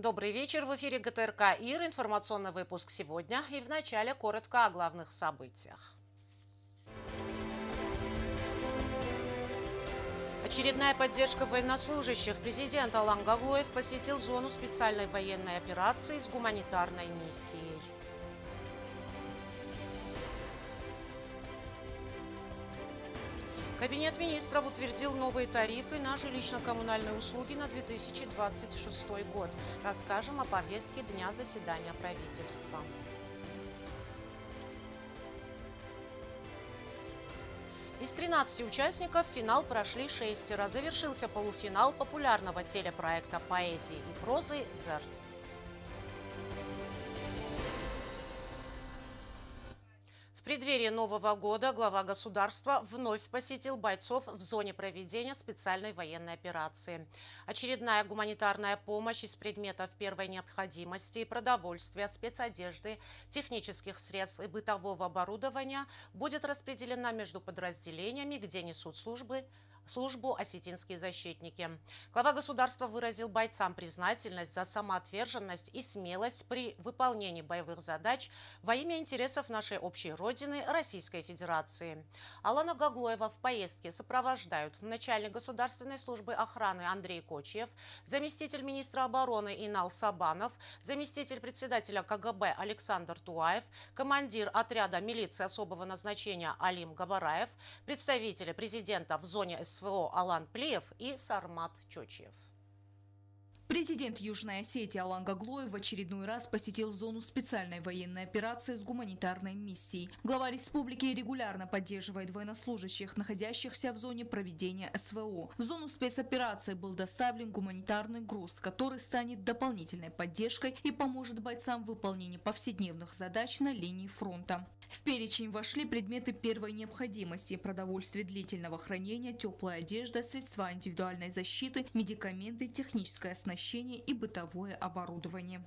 Добрый вечер. В эфире ГТРК ИР. Информационный выпуск сегодня. И вначале коротко о главных событиях. Очередная поддержка военнослужащих. Президент Алан Гаглоев посетил зону специальной военной операции с гуманитарной миссией. Кабинет министров утвердил новые тарифы на жилищно-коммунальные услуги на 2026 год. Расскажем о повестке дня заседания правительства. Из 13 участников в финал прошли 6. Завершился полуфинал популярного телепроекта поэзии и прозы «Дзерт». В преддверии Нового года глава государства вновь посетил бойцов в зоне проведения специальной военной операции. Очередная гуманитарная помощь из предметов первой необходимости, продовольствия, спецодежды, технических средств и бытового оборудования будет распределена между подразделениями, где несут службу осетинские защитники. Глава государства выразил бойцам признательность за самоотверженность и смелость при выполнении боевых задач во имя интересов нашей общей Родины Российской Федерации. Алана Гаглоева в поездке сопровождают начальник Государственной службы охраны Андрей Кочьев, заместитель министра обороны Инал Сабанов, заместитель председателя КГБ Александр Туаев, командир отряда милиции особого назначения Алим Габараев, представители президента в зоне СВО Алан Плиев и Сармат Чочьев. Президент Южной Осетии Алан Гаглоев в очередной раз посетил зону специальной военной операции с гуманитарной миссией. Глава республики регулярно поддерживает военнослужащих, находящихся в зоне проведения СВО. В зону спецоперации был доставлен гуманитарный груз, который станет дополнительной поддержкой и поможет бойцам в выполнении повседневных задач на линии фронта. В перечень вошли предметы первой необходимости: продовольствие длительного хранения, теплая одежда, средства индивидуальной защиты, медикаменты, техническое оснащение и бытовое оборудование.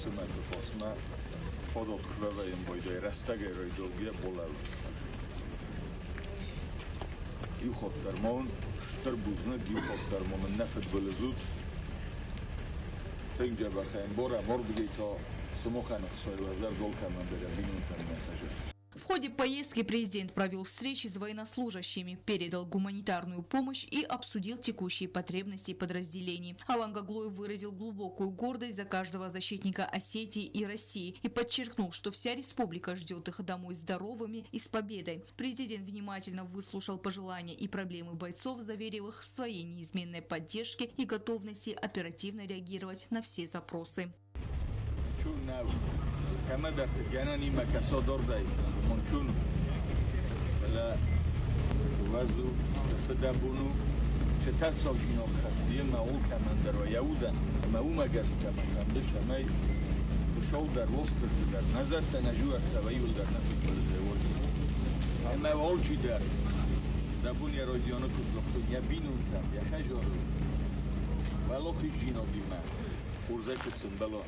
Сумат посма подот хваваем бойдой растагерой долгие болал. Юхот дармон, штарбузна юхот дармон нафет белезут. Тенджаба хаем бора морбгейто сумоханах сойлазар долкамандера бинунтан месажа. В ходе поездки президент провел встречи с военнослужащими, передал гуманитарную помощь и обсудил текущие потребности подразделений. Алан Гаглоев выразил глубокую гордость за каждого защитника Осетии и России и подчеркнул, что вся республика ждет их домой здоровыми и с победой. Президент внимательно выслушал пожелания и проблемы бойцов, заверив их в своей неизменной поддержке и готовности оперативно реагировать на все запросы. كمدر تجاني ما كسادور داي منشون لا وزو شتدابونو شتاسو جينو خاصية ما هو كمندر ويهودا ما هو مجلس كمان دش ماي وشودر وسط در نظر تنجوع تبايل در نفس الزواج ما هو شيء در دابوني راديانو كتلقون يا بينون تام يا حجر ولا خيجينو ديما ورزاي كتسنبلا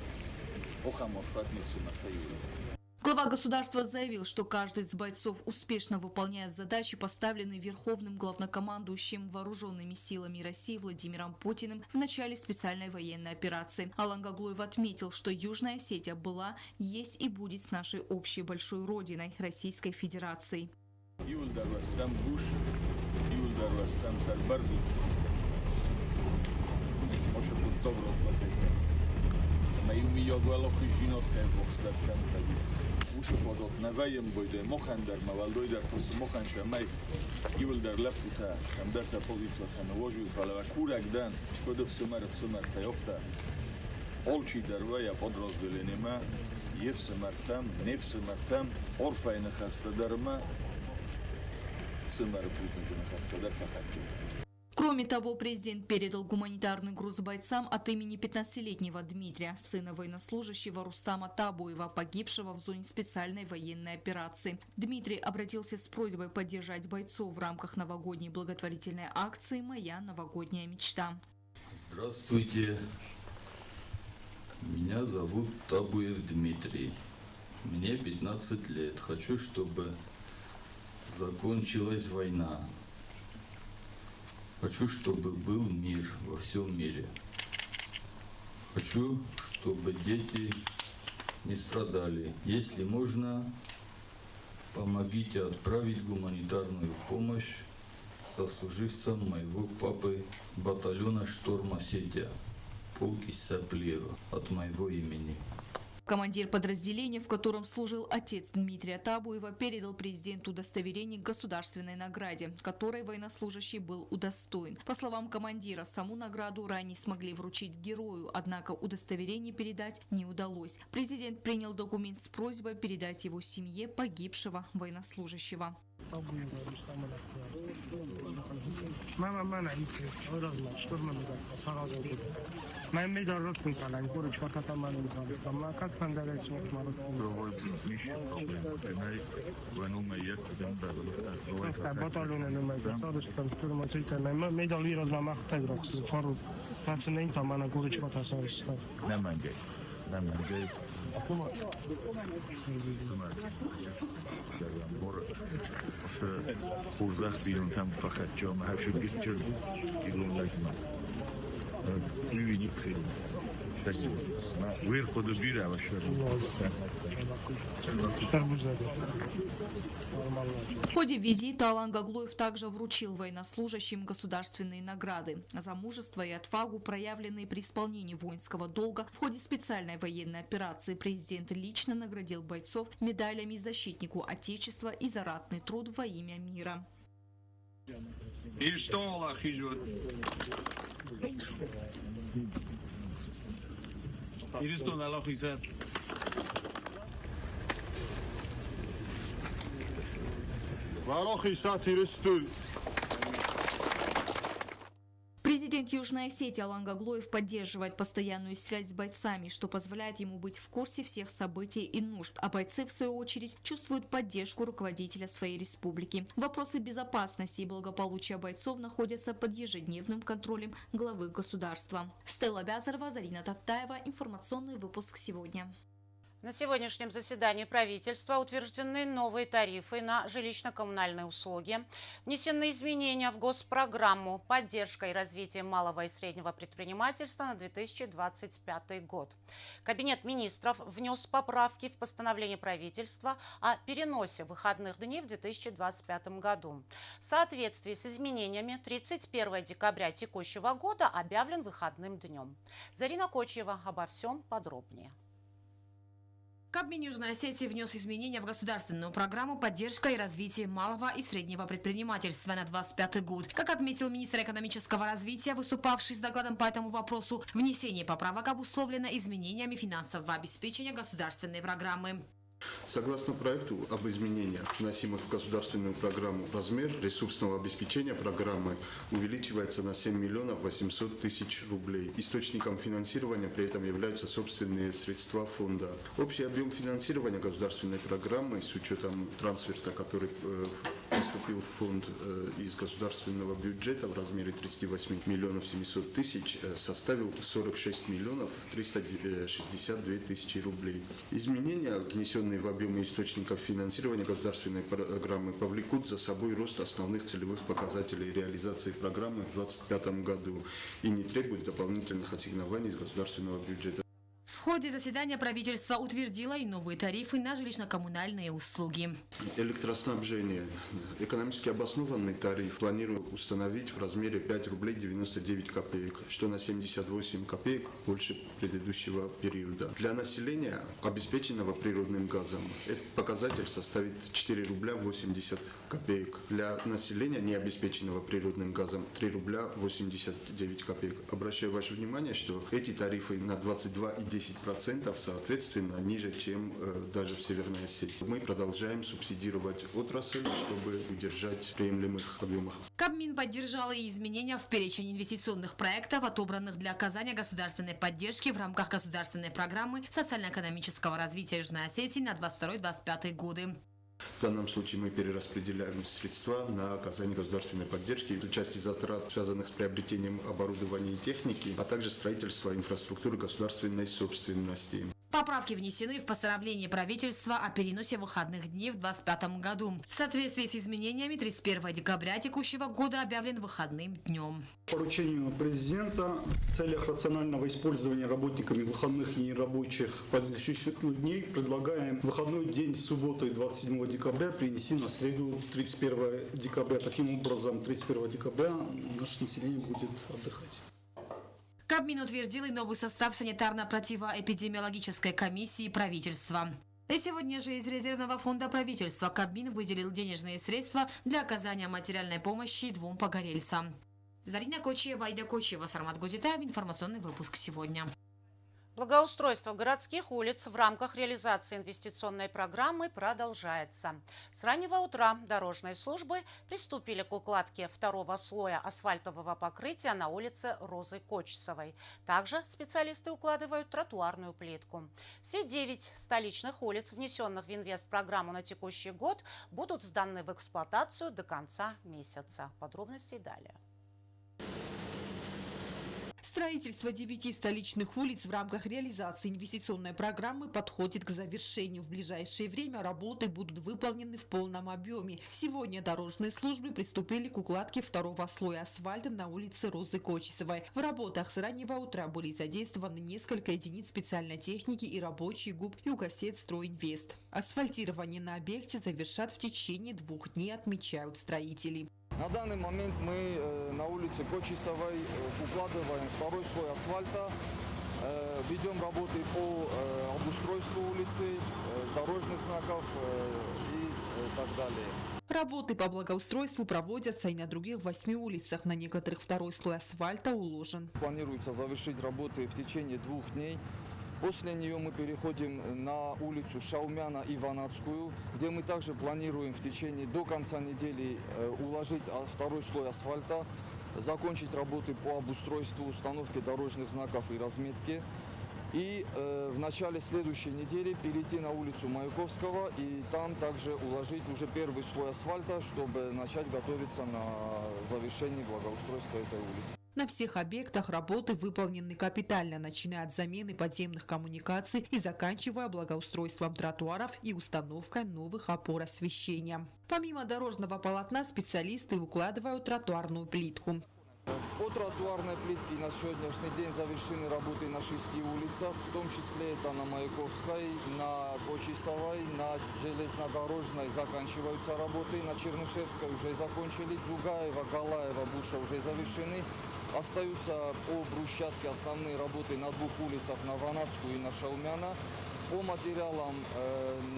Глава государства заявил, что каждый из бойцов успешно выполняет задачи, поставленные верховным главнокомандующим вооруженными силами России Владимиром Путиным в начале специальной военной операции. Алан Гаглоев отметил, что Южная Осетия была, есть и будет с нашей общей большой родиной Российской Федерацией. ушифодот наваем бойде мохандар мавалдой дар пос моханша май гивл дар лапута камдаса позиция ханвожу фалава курагдан шкодов сумар таёфта олчи дарвая подразделенима евсамартам невсамартам орфайна хаста дарма сумар путника хаста дар фахат. Кроме того, президент передал гуманитарный груз бойцам от имени 15-летнего Дмитрия, сына военнослужащего Рустама Табуева, погибшего в зоне специальной военной операции. Дмитрий обратился с просьбой поддержать бойцов в рамках новогодней благотворительной акции «Моя новогодняя мечта». Здравствуйте, меня зовут Табуев Дмитрий, мне 15 лет. Хочу, чтобы закончилась война. Хочу, чтобы был мир во всем мире. Хочу, чтобы дети не страдали. Если можно, помогите отправить гуманитарную помощь сослуживцам моего папы батальона «Шторм Осетия», полк Исаплиева, от моего имени. Командир подразделения, в котором служил отец Дмитрия Табуева, передал президенту удостоверение к государственной награде, которой военнослужащий был удостоен. По словам командира, саму награду ранее смогли вручить герою, однако удостоверение передать не удалось. Президент принял документ с просьбой передать его семье погибшего военнослужащего. خوزخ بیرون هم فقط جامعه شد گفتر ایرون لگنا میبینی خیلی ویر خودو بیره و شد. В ходе визита Алан Гаглоев также вручил военнослужащим государственные награды за мужество и отвагу, проявленные при исполнении воинского долга. В ходе специальной военной операции президент лично наградил бойцов медалями защитнику Отечества и за ратный труд во имя мира. Президент Южной Осетии Алан Гаглоев поддерживает постоянную связь с бойцами, что позволяет ему быть в курсе всех событий и нужд, а бойцы, в свою очередь, чувствуют поддержку руководителя своей республики. Вопросы безопасности и благополучия бойцов находятся под ежедневным контролем главы государства. Стелла Бязарова, Зарина Таттаева. Информационный выпуск сегодня. На сегодняшнем заседании правительства утверждены новые тарифы на жилищно-коммунальные услуги, внесены изменения в госпрограмму «Поддержка и развитие малого и среднего предпринимательства» на 2025 год. Кабинет министров внес поправки в постановление правительства о переносе выходных дней в 2025 году. В соответствии с изменениями 31 декабря текущего года объявлен выходным днем. Зарина Кочева обо всем подробнее. Кабмин Южной Осетии внес изменения в государственную программу «Поддержка и развитие малого и среднего предпринимательства» на 2025 год. Как отметил министр экономического развития, выступавший с докладом по этому вопросу, внесение поправок обусловлено изменениями финансового обеспечения государственной программы. Согласно проекту об изменениях, вносимых в государственную программу, размер ресурсного обеспечения программы увеличивается на 7 миллионов 800 тысяч рублей. Источником финансирования при этом являются собственные средства фонда. Общий объем финансирования государственной программы с учетом трансферта, который поступил в фонд из государственного бюджета в размере 38 миллионов 700 тысяч, составил 46 миллионов 362 тысячи рублей. Изменения, внесенные в объемы источников финансирования государственной программы, повлекут за собой рост основных целевых показателей реализации программы в 2025 году и не требуют дополнительных ассигнований из государственного бюджета. В ходе заседания правительство утвердило и новые тарифы на жилищно-коммунальные услуги. Электроснабжение. Экономически обоснованный тариф планирую установить в размере 5 рублей 99 копеек, что на 78 копеек больше предыдущего периода. Для населения, обеспеченного природным газом, этот показатель составит 4 рубля 80 копеек. Для населения, не обеспеченного природным газом, 3 рубля 89 копеек. Обращаю ваше внимание, что эти тарифы на 22 и 10 10%, соответственно, ниже, чем даже в Северной Осетии. Мы продолжаем субсидировать отрасль, чтобы удержать в приемлемых объемах. Кабмин поддержал и изменения в перечень инвестиционных проектов, отобранных для оказания государственной поддержки в рамках государственной программы социально-экономического развития Южной Осетии на 22-25 годы. В данном случае мы перераспределяем средства на оказание государственной поддержки в части затрат, связанных с приобретением оборудования и техники, а также строительства инфраструктуры государственной собственности. Поправки внесены в постановление правительства о переносе выходных дней в 2025 году. В соответствии с изменениями 31 декабря текущего года объявлен выходным днем. По поручению президента в целях рационального использования работниками выходных и нерабочих праздничных дней предлагаем выходной день с субботы 27 декабря перенести на среду 31 декабря. Таким образом, 31 декабря наше население будет отдыхать. Кабмин утвердил и новый состав санитарно-противоэпидемиологической комиссии правительства. И сегодня же из резервного фонда правительства Кабмин выделил денежные средства для оказания материальной помощи 2 погорельцам. Зарина Кочиева, Айда Кочиева, Сармат Гузитаев. Информационный выпуск сегодня. Благоустройство городских улиц в рамках реализации инвестиционной программы продолжается. С раннего утра дорожные службы приступили к укладке второго слоя асфальтового покрытия на улице Розы Кочесовой. Также специалисты укладывают тротуарную плитку. Все 9 столичных улиц, внесенных в инвестпрограмму на текущий год, будут сданы в эксплуатацию до конца месяца. Подробности далее. Строительство 9 столичных улиц в рамках реализации инвестиционной программы подходит к завершению. В ближайшее время работы будут выполнены в полном объеме. Сегодня дорожные службы приступили к укладке второго слоя асфальта на улице Розы Кочесовой. В работах с раннего утра были задействованы несколько единиц специальной техники и рабочий ГУП «Югосетстройинвест». Асфальтирование на объекте завершат в течение 2 дней, отмечают строители. На данный момент мы на улице Кочесовой укладываем второй слой асфальта, ведем работы по обустройству улицы, дорожных знаков и так далее. Работы по благоустройству проводятся и на других 8 улицах. На некоторых второй слой асфальта уложен. Планируется завершить работы в течение 2 дней. После нее мы переходим на улицу Шаумяна и Ванадскую, где мы также планируем в течение до конца недели уложить второй слой асфальта, закончить работы по обустройству, установке дорожных знаков и разметке. И в начале следующей недели перейти на улицу Маяковского и там также уложить уже первый слой асфальта, чтобы начать готовиться на завершение благоустройства этой улицы. На всех объектах работы выполнены капитально, начиная от замены подземных коммуникаций и заканчивая благоустройством тротуаров и установкой новых опор освещения. Помимо дорожного полотна специалисты укладывают тротуарную плитку. По тротуарной плитке на сегодняшний день завершены работы на 6 улицах, в том числе это на Маяковской, на Кочесовой, на Железнодорожной заканчиваются работы, на Чернышевской уже закончили, Дзугаева, Галаева, Буша уже завершены. Остаются по брусчатке основные работы на 2 улицах, на Ванадскую и на Шаумяна. По материалам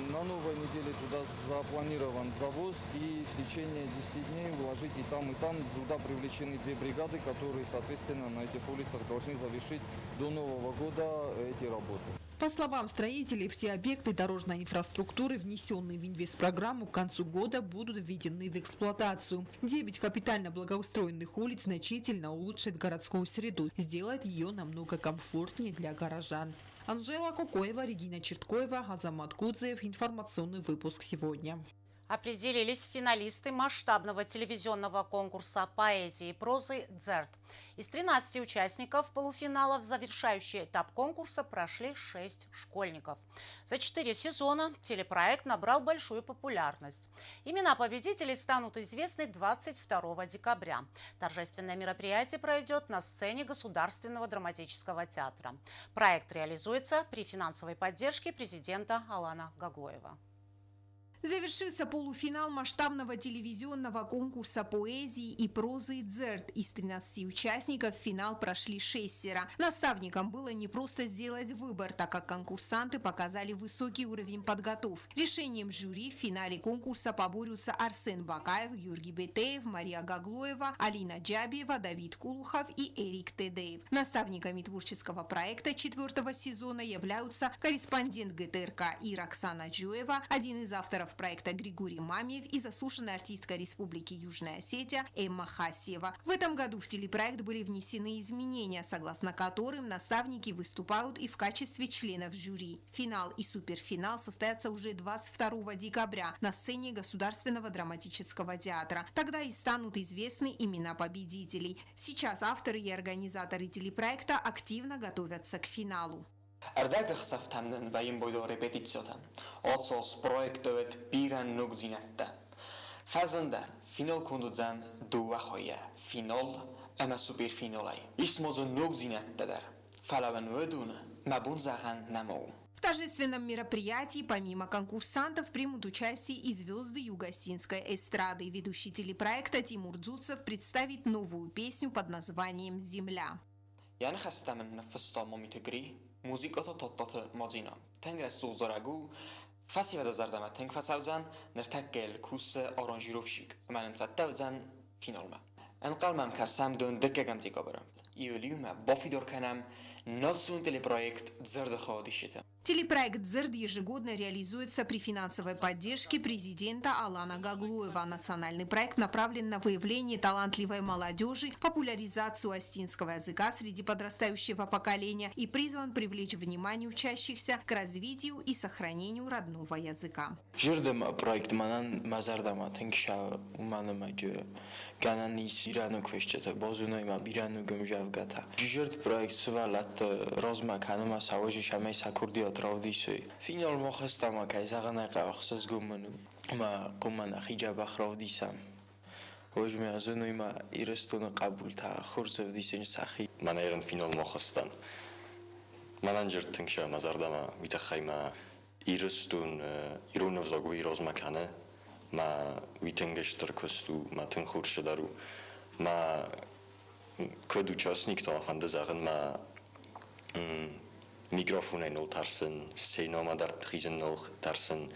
на новой неделе туда запланирован завоз, и в течение 10 дней уложить и там. Сюда привлечены 2 бригады, которые, соответственно, на этих улицах должны завершить до Нового года эти работы. По словам строителей, все объекты дорожной инфраструктуры, внесенные в инвестпрограмму, к концу года будут введены в эксплуатацию. 9 капитально благоустроенных улиц значительно улучшит городскую среду, сделает ее намного комфортнее для горожан. Анжела Кокоева, Регина Черткоева, Азамат Кудзеев. Информационный выпуск сегодня. Определились финалисты масштабного телевизионного конкурса поэзии и прозы «Дзерт». Из 13 участников полуфинала в завершающий этап конкурса прошли 6 школьников. За 4 сезона телепроект набрал большую популярность. Имена победителей станут известны 22 декабря. Торжественное мероприятие пройдет на сцене Государственного драматического театра. Проект реализуется при финансовой поддержке президента Алана Гаглоева. Завершился полуфинал масштабного телевизионного конкурса поэзии и прозы «Дзерт». Из 13 участников в финал прошли 6. Наставникам было непросто сделать выбор, так как конкурсанты показали высокий уровень подготовки. Решением жюри в финале конкурса поборются Арсен Бакаев, Георгий Бетеев, Мария Гаглоева, Алина Джабиева, Давид Кулухов и Эрик Тедеев. Наставниками творческого проекта 4-го сезона являются корреспондент ГТРК и Роксана Джуева, один из авторов проекта Григорий Мамиев и заслуженная артистка Республики Южная Осетия Эмма Хасиева. В этом году в телепроект были внесены изменения, согласно которым наставники выступают и в качестве членов жюри. Финал и суперфинал состоятся уже 22 декабря на сцене Государственного драматического театра. Тогда и станут известны имена победителей. Сейчас авторы и организаторы телепроекта активно готовятся к финалу. Ардага хсафтамдан ва ин бойдо репетициотан. Отсос проектовет биран нугзинатта. Фазандар финал кундузан дуа хоя. Финал ама суперфиналай. Исмозу нугзинаттадар. Фалаван ведуна мабун захан намоу. В торжественном мероприятии помимо конкурсантов примут участие и звезды юго-осетинской эстрады. Ведущий телепроекта Тимур Дзуцев представит новую песню под названием «Земля». Ян хастаман нафста момитегри. Музикото тотото модина. Тенгрес сулзорагу. Фасивада зардама тенгфасавзан. Нертакел кус оранжировщик. Маненцаттавзан финалма. Энқалмам касам дун декагам тикабарам. Июлиума бофидор канам. Нотсун телепроект Дзердоходишита. Телепроект «Дзерд» ежегодно реализуется при финансовой поддержке президента Алана Гаглоева. Национальный проект направлен на выявление талантливой молодежи, популяризацию осетинского языка среди подрастающего поколения и призван привлечь внимание учащихся к развитию и сохранению родного языка. Жирдем проект манан мазардама тенгша уманамаджо гананис ирану квещета бозуноима бирану гумжавгата. Жирд проект свалат розма канама савожи шамай сакурдио травдисой. Финал мохастама кайзагана қавхсыз гуману. Ма қумана хиджаба хравдисам. Ожме азунуима ирестуна қабулта хурзавдисен сахи. Манайран финал мохастан. Мананжер тенгша мазардама витахайма ирестун иронавзагуи розмакана. Ма витенгештаркосту ма тенхуршедару. Ма код участник там фандазаган ма микрофон нол тарсен, сцена дар тризен нол тарсен,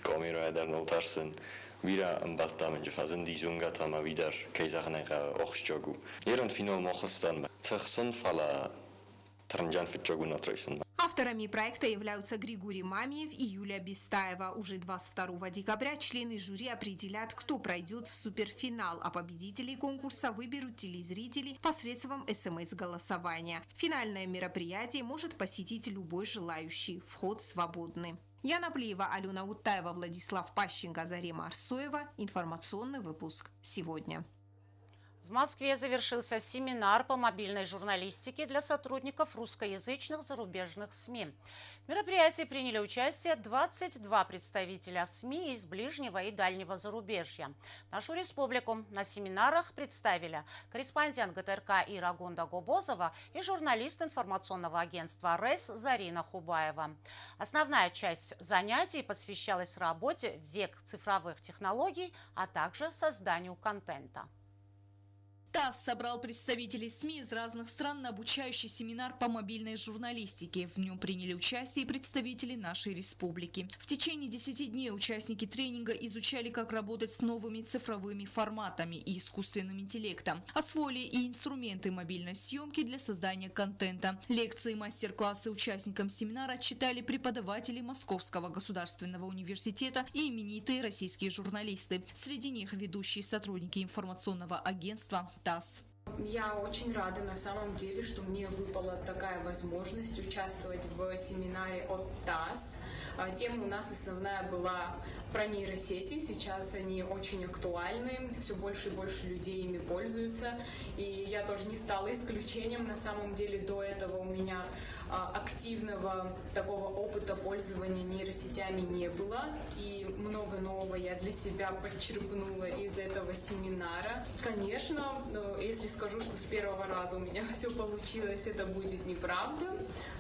камера дар нол тарсен. Вира амбалтам инжфазен дизунга тама видар кайзагнага охшчогу. Ерон финал мохастан тахсен фала таранжан фитчогу натрайсен. Авторами проекта являются Григорий Мамиев и Юлия Бестаева. Уже 22 декабря члены жюри определят, кто пройдет в суперфинал, а победителей конкурса выберут телезрители посредством СМС-голосования. Финальное мероприятие может посетить любой желающий. Вход свободный. Яна Плиева, Алена Утаева, Владислав Пащенко, Зарема Арсоева. Информационный выпуск сегодня. В Москве завершился семинар по мобильной журналистике для сотрудников русскоязычных зарубежных СМИ. В мероприятии приняли участие 22 представителя СМИ из ближнего и дальнего зарубежья. Нашу республику на семинарах представили корреспондент ГТРК Ира Гонда-Гобозова и журналист информационного агентства РЭС Зарина Хубаева. Основная часть занятий посвящалась работе в век цифровых технологий, а также созданию контента. ТАСС собрал представителей СМИ из разных стран на обучающий семинар по мобильной журналистике. В нем приняли участие и представители нашей республики. В течение 10 дней участники тренинга изучали, как работать с новыми цифровыми форматами и искусственным интеллектом. Освоили и инструменты мобильной съемки для создания контента. Лекции и мастер-классы участникам семинара читали преподаватели Московского государственного университета и именитые российские журналисты. Среди них ведущие сотрудники информационного агентства ТАСС. Я очень рада на самом деле, что мне выпала такая возможность участвовать в семинаре от ТАСС. Тема у нас основная была про нейросети. Сейчас они очень актуальны, все больше и больше людей ими пользуются. И я тоже не стала исключением. На самом деле до этого у меня активного такого опыта пользования нейросетями не было. И много нового я для себя подчеркнула из этого семинара. Конечно, если скажу, что с первого раза у меня все получилось, это будет неправда.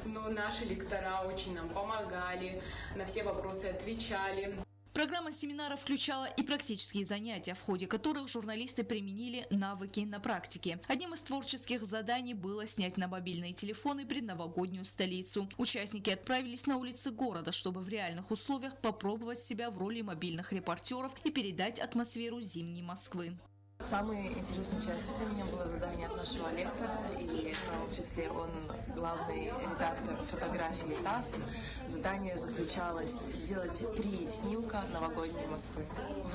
Но наши лектора очень нам помогали, на все вопросы отвечали. Программа семинара включала и практические занятия, в ходе которых журналисты применили навыки на практике. Одним из творческих заданий было снять на мобильные телефоны предновогоднюю столицу. Участники отправились на улицы города, чтобы в реальных условиях попробовать себя в роли мобильных репортеров и передать атмосферу зимней Москвы. Самой интересной частью для меня было задание от нашего лектора, и в том числе он главный редактор фотографии ТАСС. Задание заключалось сделать 3 снимка новогодней Москвы.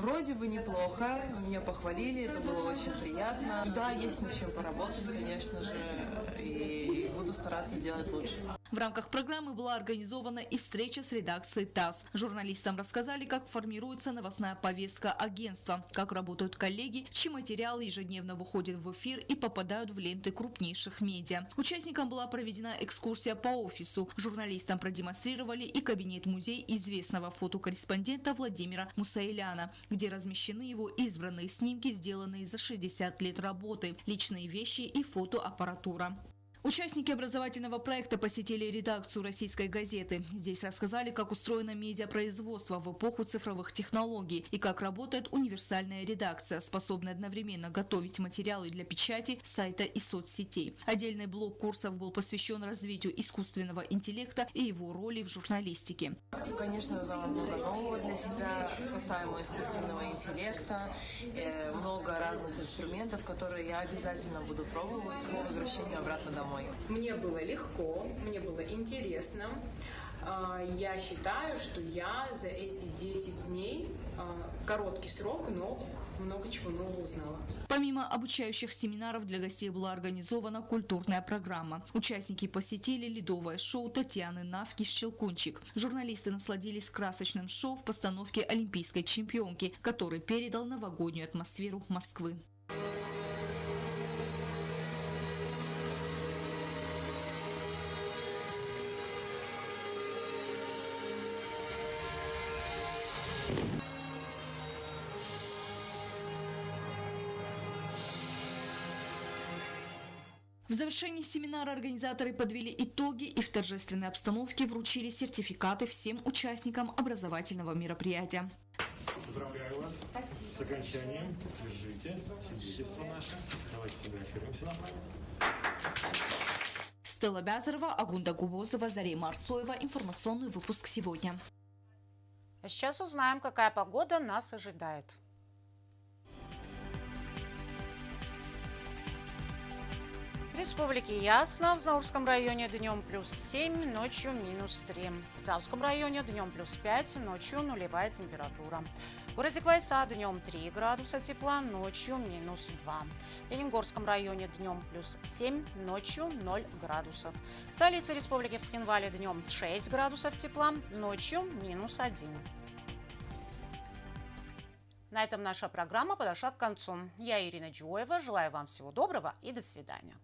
Вроде бы неплохо, меня похвалили, это было очень приятно. Да, есть над чем поработать, конечно же, и буду стараться сделать лучше. В рамках программы была организована и встреча с редакцией ТАСС. Журналистам рассказали, как формируется новостная повестка агентства, как работают коллеги, чьи материалы ежедневно выходят в эфир и попадают в ленты крупнейших медиа. Участникам была проведена экскурсия по офису. Журналистам продемонстрировали и кабинет-музей известного фотокорреспондента Владимира Мусаиляна, где размещены его избранные снимки, сделанные за 60 лет работы, личные вещи и фотоаппаратура. Участники образовательного проекта посетили редакцию российской газеты. Здесь рассказали, как устроено медиапроизводство в эпоху цифровых технологий и как работает универсальная редакция, способная одновременно готовить материалы для печати, сайта и соцсетей. Отдельный блок курсов был посвящен развитию искусственного интеллекта и его роли в журналистике. Конечно, узнала много нового для себя касаемо искусственного интеллекта, много разных инструментов, которые я обязательно буду пробовать по возвращению обратно домой. Мне было легко, мне было интересно. Я считаю, что я за эти 10 дней, короткий срок, но много чего нового узнала. Помимо обучающих семинаров для гостей была организована культурная программа. Участники посетили ледовое шоу Татьяны Навки «Щелкунчик». Журналисты насладились красочным шоу в постановке олимпийской чемпионки, который передал новогоднюю атмосферу Москвы. В завершении семинара организаторы подвели итоги и в торжественной обстановке вручили сертификаты всем участникам образовательного мероприятия. Поздравляю вас. Спасибо. С окончанием. Держите свидетельство наше. Давайте фотографируемся на память. Стелла Бязарова, Агунда Губозова, Зарема Арсоева. Информационный выпуск сегодня. А сейчас узнаем, какая погода нас ожидает. В республике ясно. В Заурском районе днем +7, ночью -3. В Заурском районе днем +5, ночью нулевая температура. В городе Квайса днем 3 градуса тепла, ночью -2. В Ленингорском районе днем +7, ночью 0 градусов. В столице республики в Цхинвале днем 6 градусов тепла, ночью -1. На этом наша программа подошла к концу. Я, Ирина Джоева, желаю вам всего доброго и до свидания.